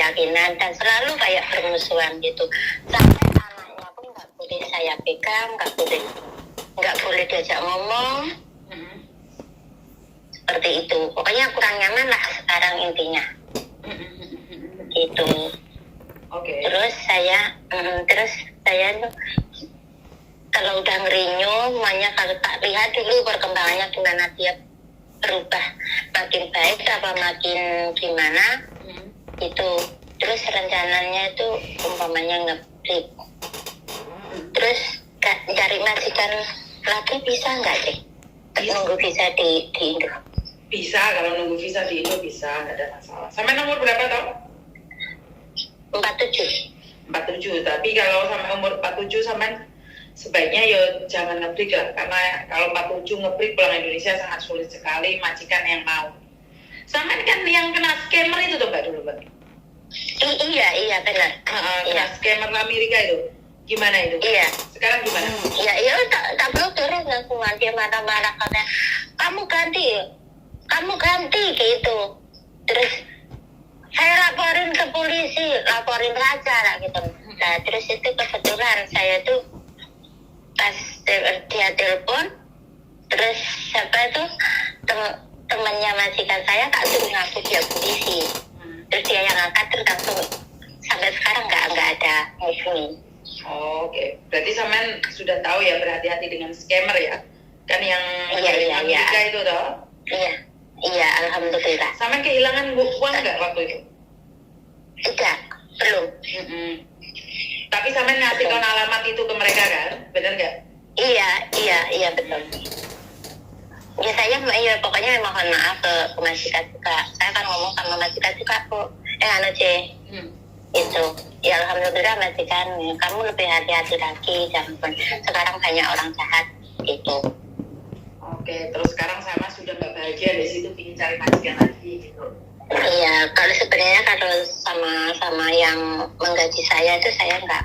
keyakinan dan selalu kayak bermusuhan gitu. Sampai anaknya pun nggak boleh saya pegang, nggak boleh diajak ngomong. Seperti itu. Pokoknya kurang nyaman lah sekarang intinya. Gitu. Oke. Terus saya tuh kalau udah ngerinyo, makanya kalau tak lihat dulu perkembangannya gimana dia berubah, makin baik apa makin gimana itu. Terus rencananya itu umpamanya ngebreak, terus cari majikan lagi bisa nggak sih? Nunggu visa di Indo? Bisa, kalau nunggu visa di Indo bisa, nggak ada masalah. Sampai nomor berapa tau? 47. 47, tapi kalau sampai umur 47 sampai sebaiknya ya jangan ngebreak lah, karena kalau 47 ngebreak pulang Indonesia sangat sulit sekali majikan yang mau. Sampai kan yang kena scammer itu tuh Mbak dulu Mbak? Iya benar. Kena scammer Amerika itu, gimana itu? Iya. Sekarang gimana? Iya tak blokir langsung, dia marah-marah katanya kamu ganti gitu. Terus saya laporin ke polisi, laporin aja lah gitu. Nah terus itu kebetulan saya tuh pas dia telepon, terus siapa itu temannya majikan saya tak suruh ngaku dia polisi. Terus dia yang angkat, terus langsung sampai sekarang nggak ada hubungi. Oke. Berarti sampean sudah tahu ya, berhati-hati dengan scammer ya, kan yang Amerika itu toh? Iya, alhamdulillah. Sampean kehilangan uang nggak waktu itu? Tidak, belum. Tapi sampean ngasihkan alamat itu ke mereka kan, benar nggak? Iya betul. Ya saya pokoknya mohon maaf ke majikan juga. Saya kan ngomong sama majikan juga kok. Itu. Ya alhamdulillah majikan, kamu lebih hati-hati lagi, jangan. Sekarang banyak orang jahat gitu. Oke, terus sekarang sama sudah nggak bahagia di situ, ingin cari majikan lagi gitu. Iya, kalau sebenarnya kalau sama yang menggaji saya itu saya nggak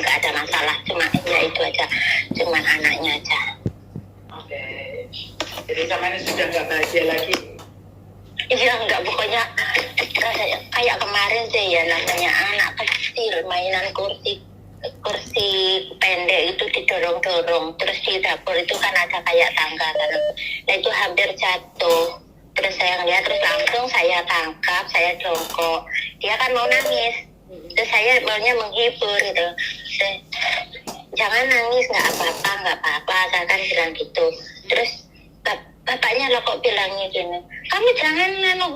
ada masalah, cuma ya itu aja, cuma anaknya aja. Oke, jadi sama ini sudah nggak bahagia lagi. Iya nggak, pokoknya rasanya kayak kemarin sih ya, namanya anak kecil mainan kursi pendek itu didorong-dorong, terus di dapur itu kan ada kayak tangga kan, nah itu hampir jatuh. Terus saya ngeliat, terus langsung saya tangkap, saya jongkok, dia kan mau nangis, terus saya maunya menghibur gitu, jangan nangis, nggak apa-apa, saya kan bilang gitu. Terus bapaknya lo kok bilangnya gini, kamu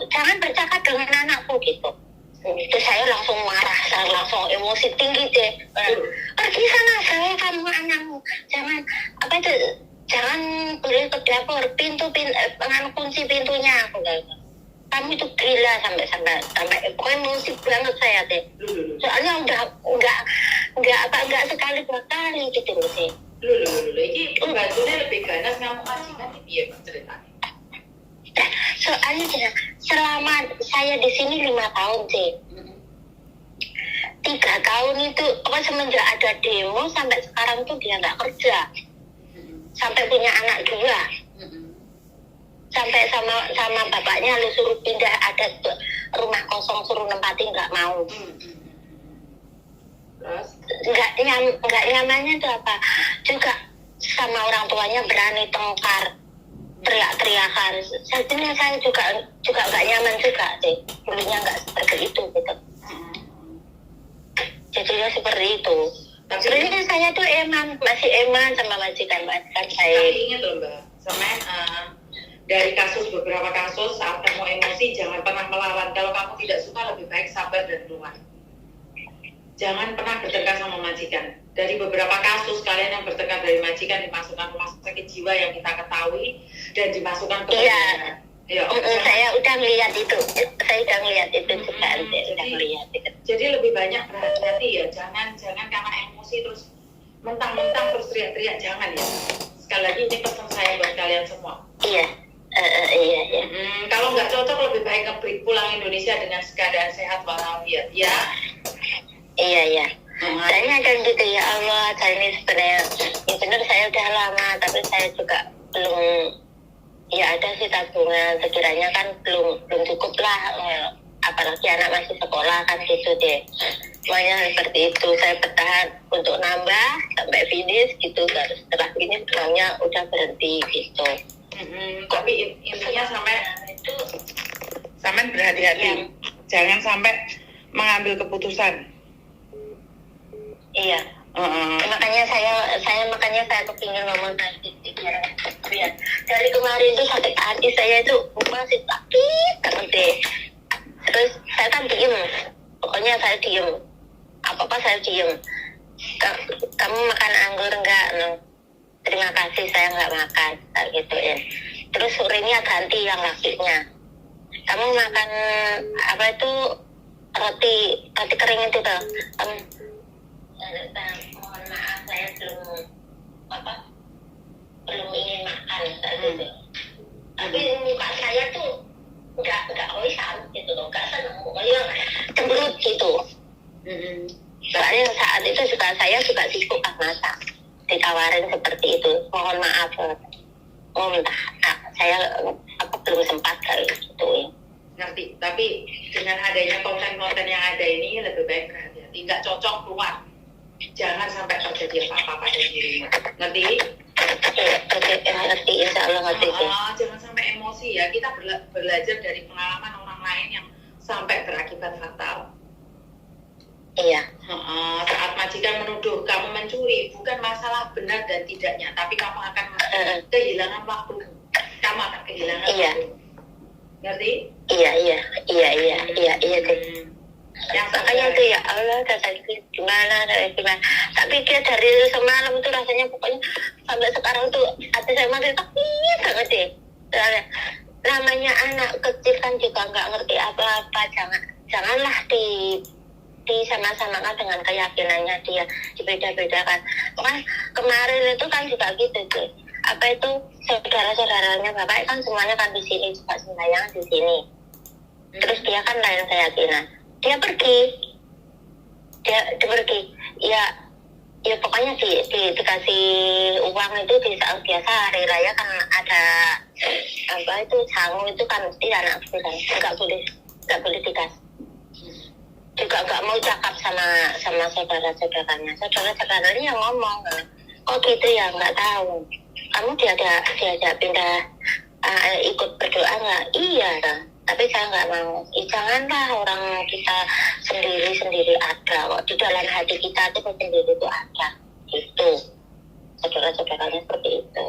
jangan bercakap dengan anakku gitu. Terus saya langsung marah, saya langsung emosi tinggi deh. Pergi sana, saya kamu anakmu, jangan boleh ke dapur, kunci pintunya, aku gitu. Kamu itu gila sampai pokoknya emosi banget saya deh. Soalnya nggak sekali dua kali gitu loh sih. Ini pembantunya lebih ganas ngamuk majikan ini ya Pak ceritanya. Soalnya selama saya di sini 5 tahun sih, 3 tahun itu semenjak ada demo sampai sekarang tuh dia nggak kerja, sampai punya anak 2, sampai sama bapaknya lu suruh pindah, ada rumah kosong suruh nempatin nggak mau. Nggak nyamannya itu apa juga, sama orang tuanya berani tengkar, teriak-teriakan. Sebenarnya saya juga nggak nyaman juga sih, dulunya nggak seperti itu gitu. Jadinya seperti itu. Sebenarnya saya tuh masih eman sama majikan saya. Tapi ingat loh Mbak, sama dari beberapa kasus saat kamu emosi jangan pernah melawan. Kalau kamu tidak suka lebih baik sabar dan keluar. Jangan pernah bertengkar sama majikan. Dari beberapa kasus kalian yang bertengkar dari majikan dimasukkan rumah sakit jiwa yang kita ketahui dan dimasukkan ke saya udah ngeliat itu. Juga udah ngeliat itu. Jadi lebih banyak berhati-hati ya. Jangan karena emosi terus mentang-mentang terus teriak-teriak, jangan ya. Sekali lagi ini pesan saya buat kalian semua. Iya. Kalau nggak cocok lebih baik ngebreak pulang Indonesia dengan keadaan sehat walafiat ya. Iya. Saya kan gitu, ya Allah, saya ini sebenarnya benar saya udah lama, tapi saya juga belum, ya ada sih tabungan, sekiranya kan belum cukup lah apalagi anak masih sekolah kan gitu deh. Makanya seperti itu, saya bertahan untuk nambah sampai finish gitu. Terus setelah ini maunya udah berhenti gitu. Tapi intinya sampai berhati-hati, jangan sampai mengambil keputusan. Iya. Makanya saya kepingin ngomong tadi ya. Dari kemarin tuh sakit hati saya itu masih sakit banget deh. Terus saya kan diem, pokoknya saya diem, apa saya diem. Kamu makan anggur enggak? No. Terima kasih, saya nggak makan, kayak gitu ya. Terus sorenya ganti yang lakinya. Kamu makan apa itu roti kering itu tuh? Mohon maaf, saya belum ingin makan gitu. Tapi muka saya tuh nggak oisan gitu loh, nggak seneng, pokoknya cemberut gitu. Soalnya saat itu saya juga sibuk masak, ditawarin seperti itu. Mohon maaf, minta saya belum sempat kali gitu ya. Ngerti, tapi dengan adanya konten-konten yang ada ini lebih baik berhati-hati, nggak cocok keluar. Jangan sampai terjadi apa-apa pada dirimu. Ngerti? Ngerti, insya Allah ngerti. Jangan sampai emosi ya. Kita belajar dari pengalaman orang lain yang sampai berakibat fatal. Iya. Saat majikan menuduh kamu mencuri, bukan masalah benar dan tidaknya, tapi kamu akan kehilangan waktu. Kamu akan kehilangan waktu. Ngerti? Iya deh. Yang makanya tuh ya Allah, gimana. Tapi dia dari semalam tuh rasanya pokoknya sampai sekarang tuh hati saya masih sakit banget deh. Namanya anak kecil kan juga nggak ngerti apa-apa. Janganlah disama-samakan dengan keyakinannya dia, dibeda-bedakan. Kan kemarin itu kan juga gitu deh. Apa itu saudara-saudaranya bapak kan semuanya kan di sini juga sembahyang di sini. Terus dia kan lain keyakinan. Dia pergi ya pokoknya dikasih uang itu di saat biasa hari raya kan ada apa itu sangu itu kan mesti anak kecil kan nggak boleh dikasih, juga nggak mau cakap sama saudara-saudaranya yang ngomong kok gitu ya, nggak tahu kamu diajak pindah ikut berdoa nggak? Iya kan, tapi saya nggak mau. Janganlah orang kita sendiri ada kok di dalam hati kita itu sendiri itu ada itu saudara-saudaranya seperti itu.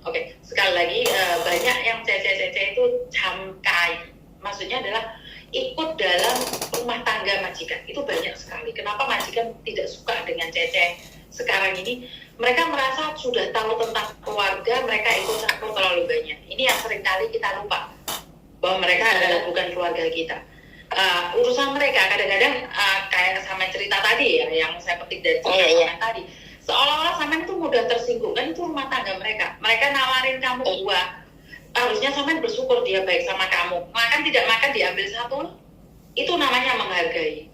Oke, sekali lagi banyak yang cece itu camkai, maksudnya adalah ikut dalam rumah tangga majikan, itu banyak sekali. Kenapa majikan tidak suka dengan cece sekarang ini? Mereka merasa sudah tahu tentang keluarga, mereka ikut campur terlalu banyak. Ini yang seringkali kita lupa, bahwa mereka adalah bukan keluarga kita. Urusan mereka kadang-kadang kayak sama cerita tadi ya, yang saya petik dari cerita tadi, seolah-olah Samen itu mudah tersinggung, kan itu rumah tangga mereka. Mereka nawarin kamu buah, harusnya Samen bersyukur dia baik sama kamu. Makan tidak makan diambil satu, itu namanya menghargai.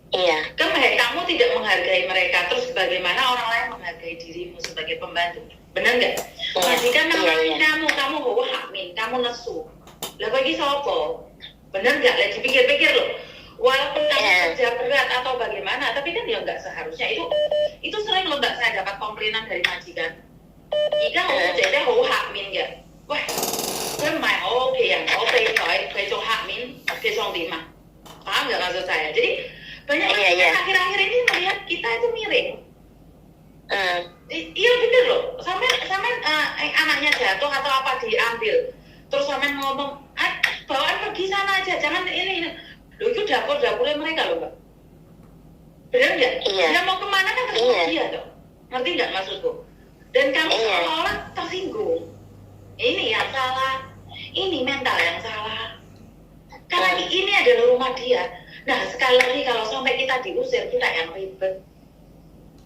Iya. Kamu tidak menghargai mereka, terus bagaimana orang lain menghargai dirimu sebagai pembantu? Benar nggak? Majikan nawarin kamu hakmin, kamu nesu. Lah bagi sopo? Benar nggak? Lagi pikir-pikir loh. Walaupun kamu kerja berat atau bagaimana, tapi kan ya nggak seharusnya. Itu sering loh, nggak saya dapat komplainan dari majikan. Jika mau jadi hakmin nggak? Wah, kemai oke yang oke kalau hakmin, oke lima. Paham nggak maksud saya? Jadi banyak orang akhir-akhir ini melihat kita itu miring. Iya bener loh. Sampai anaknya jatuh atau apa diambil, terus sampai ngomong, bawaan pergi sana aja, jangan ini. Loh itu dapurnya mereka loh, Mbak. Bener nggak? Dia mau kemana kan terserah dia tuh. Ngerti nggak maksudku? Dan kamu seolah-olah tersinggung. Ini yang salah, ini mental yang salah. Karena ini adalah rumah dia. Nah sekali lagi kalau sampai kita diusir, kita yang ribet.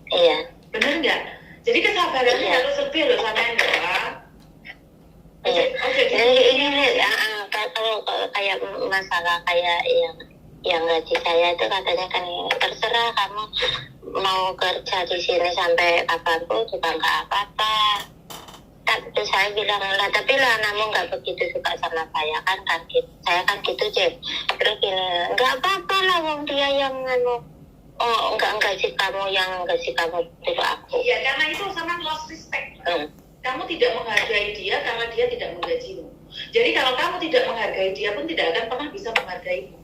Iya. Bener nggak? Jadi kesabarannya harus lebih loh sama yang doa. Jadi ini kalau kayak masalah kayak yang gaji saya itu katanya kan terserah kamu mau kerja di sini sampai kapanpun juga nggak apa-apa. Tapi saya bilang lah, tapi lah anakmu nggak begitu suka sama saya kan gitu. Saya kan gitu Cep. Terus gini, nggak apa-apa lah wong dia yang enggak sih kamu yang gaji kamu itu aku. Iya, karena itu sama lost respect. Kamu tidak menghargai dia karena dia tidak menggajimu. Jadi kalau kamu tidak menghargai dia pun tidak akan pernah bisa menghargaimu.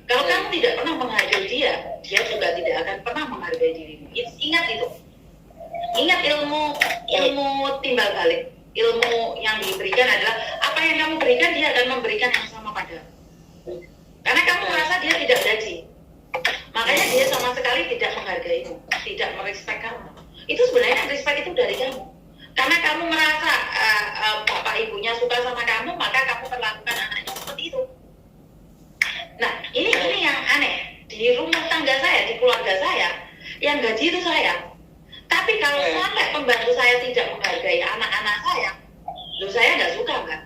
Kalau kamu tidak pernah menghargai dia juga tidak akan pernah menghargai dirimu. Ingat itu. Ingat ilmu timbal balik. Ilmu yang diberikan adalah apa yang kamu berikan dia akan memberikan yang sama padamu. Karena kamu merasa dia tidak gaji. Makanya dia sama sekali tidak menghargaimu, tidak merespek kamu. Itu sebenarnya respect itu dari kamu. Karena kamu merasa bapak ibunya suka sama kamu, maka kamu perlakukan anaknya seperti itu. Nah, ini yang aneh. Di rumah tangga saya, di keluarga saya, yang gaji itu saya. Tapi kalau sampai pembantu saya tidak menghargai anak-anak saya, saya nggak suka, kan?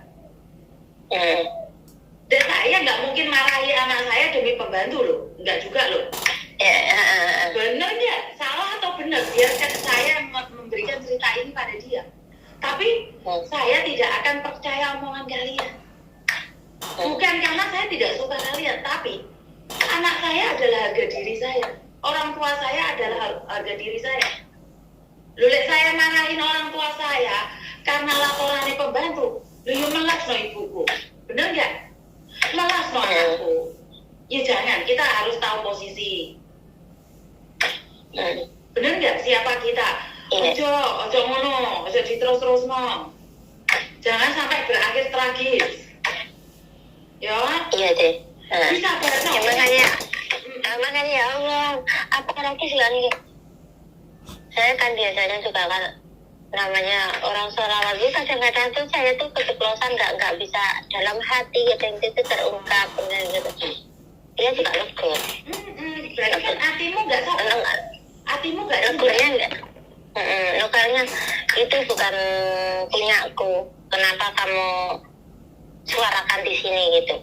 Dan saya nggak mungkin marahi anak saya demi pembantu loh, nggak juga loh. Benar nggak? Salah atau benar? Biarkan saya memberikan cerita ini pada dia. Tapi saya tidak akan percaya omongan kalian. Bukan karena saya tidak suka kalian, tapi anak saya adalah harga diri saya. Orang tua saya adalah harga diri saya. Lulit saya marahin orang tua saya karena laporannya pembantu. Lu melas no ibuku. Benar nggak? Melas no anakku. Ya jangan, kita harus tahu posisi. Bener nggak siapa kita? Ojo ngono, ojo diterus no. Jangan sampai berakhir tragis. Ya? Iya deh. Bisa barno. Ya, makanya ya Allah, apalagi selain saya kan biasanya juga kan namanya orang Sholawat itu kadang-kadang tuh saya tuh keceplosan nggak bisa dalam hati gitu terungkap gitu. Dia juga negur. Berarti kan hatimu nggak sabar. Hatimu nggak negurnya nggak. Negarnya itu bukan punyaku. Kenapa kamu suarakan di sini gitu?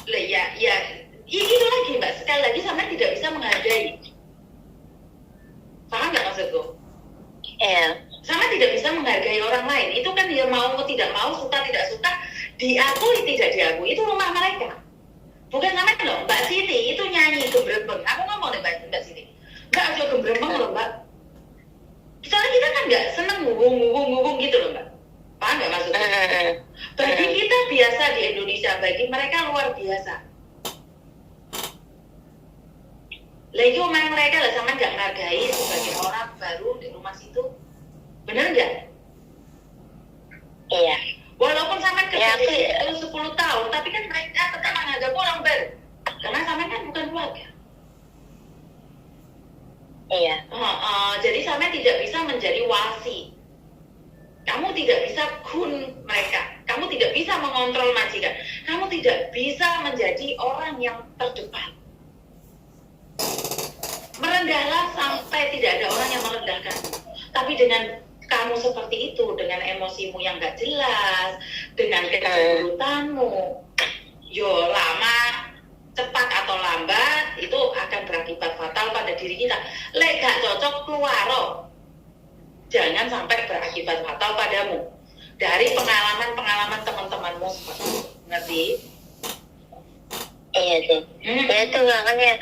Lah ya itu lagi mbak. Sekali lagi sama tidak bisa menghargai. Paham nggak maksudku? Iya. Sama tidak bisa menghargai orang lain. Itu kan dia mau tidak mau, suka tidak suka, diakui tidak diakui. Itu rumah mereka. Bukan namanya loh, Mbak Siti itu nyanyi gembrembeng. Aku ngomong deh Mbak Siti. Mbak aja gembrembeng loh Mbak. Soalnya kita kan nggak seneng ngubung gitu loh Mbak. Paham nggak maksudnya? Bagi kita biasa di Indonesia, bagi mereka luar biasa. Lagi omong mereka lah sama nggak menghargai sebagai orang baru di rumah situ. Bener nggak? Iya. Walaupun sama kerja di situ 10 tahun, tapi kan mereka tetap menganggap orang baru. Karena sama kan bukan keluarga. Iya. Jadi sama tidak bisa menjadi wasi. Kamu tidak bisa gun mereka. Kamu tidak bisa mengontrol majikan. Kamu tidak bisa menjadi orang yang terdepan. Merendahlah sampai tidak ada orang yang merendahkan. Tapi dengan kamu seperti itu, dengan emosimu yang gak jelas, dengan kecemburutanmu, yo lama, cepat atau lambat, itu akan berakibat fatal pada diri kita. Lek gak cocok keluar, jangan sampai berakibat fatal padamu. Dari pengalaman-pengalaman teman-temanmu seperti itu. Ngerti? Iya sih. Ya itu makanya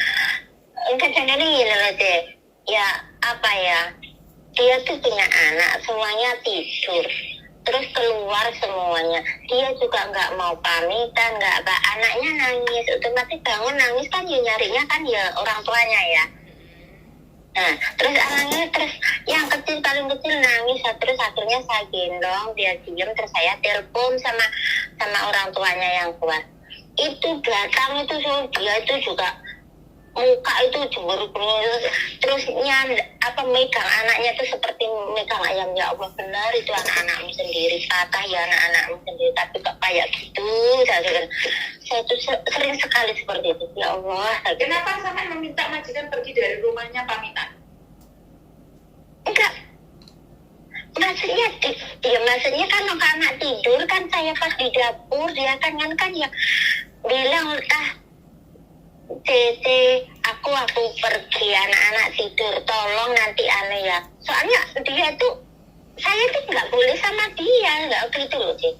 kadang-kadang gini loh deh. Ya apa ya, dia tuh punya anak, semuanya tidur, terus keluar semuanya. Dia juga nggak mau pamitan, nggak apa. Anaknya nangis, otomatis bangun nangis kan ya nyarinya kan ya orang tuanya ya. Nah, terus anaknya terus yang kecil paling kecil nangis, terus akhirnya saya gendong, dia diem, terus saya telepon sama orang tuanya yang kuat. Itu datang itu dia itu juga muka itu jemur-jemur, terus megang anaknya itu seperti megang ayam. Ya Allah, benar itu anak-anakmu sendiri, patah ya anak-anakmu sendiri, tapi kok kayak gitu. Saya tuh sering sekali seperti itu. Ya Allah, kenapa sampai meminta majikan pergi dari rumahnya pamitan? Enggak, maksudnya kan anak tidur kan, saya pas di dapur dia kan ya bilang Tete, aku pergi, anak-anak tidur, tolong nanti aneh ya. Soalnya dia tuh saya tuh nggak boleh sama dia, nggak gitu loh sih.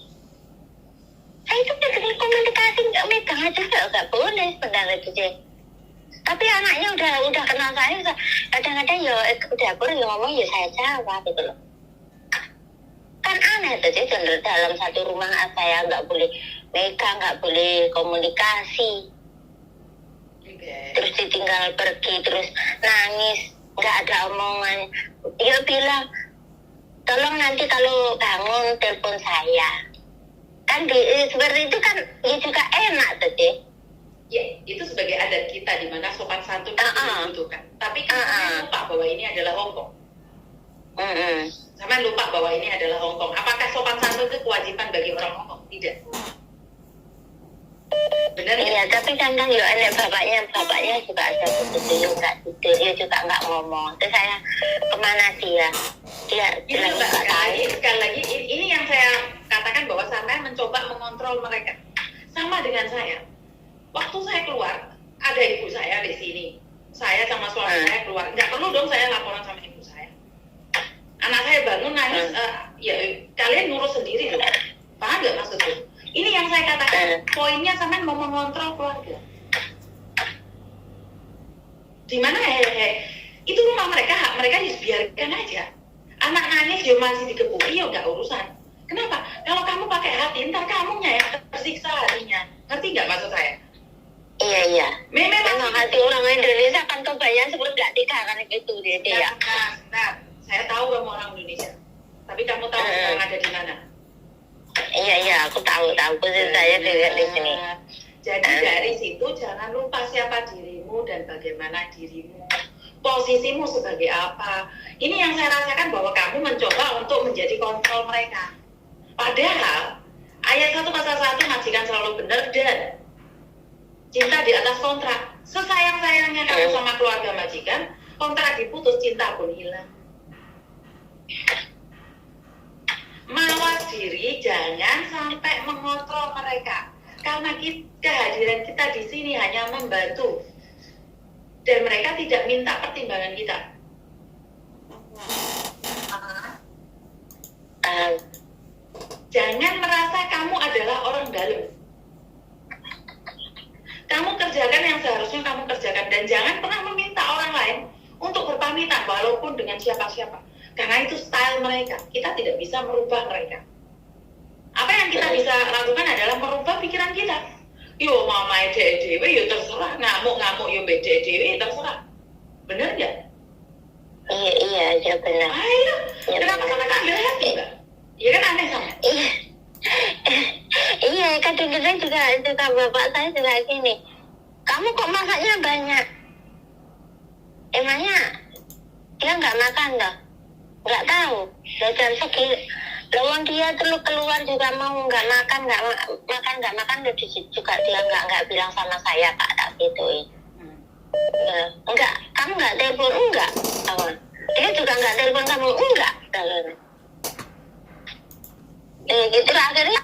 Saya itu dengan komunikasi nggak megang aja nggak boleh sebenarnya itu sih. Tapi anaknya udah kenal saya, kadang-kadang ya udah aku ya ngomong ya saya jawab gitu loh. Kan aneh tuh sih, dalam satu rumah saya nggak boleh megang, nggak boleh komunikasi. Terus ditinggal pergi, terus nangis, nggak ada omongan. Dia bilang, tolong nanti kalau bangun telepon saya. Kan seperti itu kan ya juga enak tuh sih. Ya, itu sebagai adat kita di mana sopan santun itu dibutuhkan. Tapi kan lupa bahwa ini adalah Hongkong. Sama lupa bahwa ini adalah Hongkong. Apakah sopan santun itu kewajiban bagi orang Hongkong? Tidak. Benar ya? Iya, tapi kan ya ada bapaknya juga ada begitu, nggak tidur, dia juga nggak ngomong. Terus saya kemana dia bilang nggak tahu. Sekali lagi, ini yang saya katakan bahwa sampai mencoba mengontrol mereka. Sama dengan saya. Waktu saya keluar, ada ibu saya di sini. Saya sama suami saya keluar. Nggak perlu dong saya laporan sama ibu saya. Anak saya bangun nangis, ya kalian ngurus sendiri loh. Paham nggak maksudnya? Ini yang saya katakan, poinnya sampai mau mengontrol keluarga. Di mana itu rumah mereka, hak mereka dibiarkan aja. Anak nangis dia masih dikebuki, ya nggak urusan. Kenapa? Kalau kamu pakai hati, ntar kamunya yang tersiksa hatinya. Ngerti nggak maksud saya? Iya. Memang hati orang Indonesia kan kebanyakan sebelum nggak dikatakan gitu dia. Nah, saya tahu kamu orang Indonesia. Tapi kamu tahu sekarang ada di mana? Iya, aku tahu posisi saya juga di sini. Jadi dari situ jangan lupa siapa dirimu dan bagaimana dirimu. Posisimu sebagai apa. Ini yang saya rasakan bahwa kamu mencoba untuk menjadi kontrol mereka. Padahal ayat 1 pasal 1 majikan selalu benar dan cinta di atas kontrak. Sesayang-sayangnya kamu sama keluarga majikan, kontrak diputus, cinta pun hilang. Mawas diri, jangan sampai mengontrol mereka. Karena kehadiran kita di sini hanya membantu. Dan mereka tidak minta pertimbangan kita. Jangan merasa kamu adalah orang dalam. Kamu kerjakan yang seharusnya kamu kerjakan. Dan jangan pernah meminta orang lain untuk berpamitan walaupun dengan siapa-siapa. Karena itu style mereka. Kita tidak bisa merubah mereka. Apa yang kita bisa lakukan adalah merubah pikiran kita. Yo mama dewe yo terserah, ngamuk yo dewe terserah. Bener nggak? Iya benar. Ayo, kenapa sama ambil hati mbak? Iya kan aneh sama? Iya, kadang-kadang juga bapak saya juga gini. Kamu kok masaknya banyak? Emangnya dia nggak makan dah? Nggak tahu. Dan segini, lawang dia tuh keluar juga mau nggak makan juga dia nggak bilang sama saya Pak, tak gituin. Enggak, kamu nggak telepon enggak? Dia juga nggak telepon kamu enggak? Gitu akhirnya.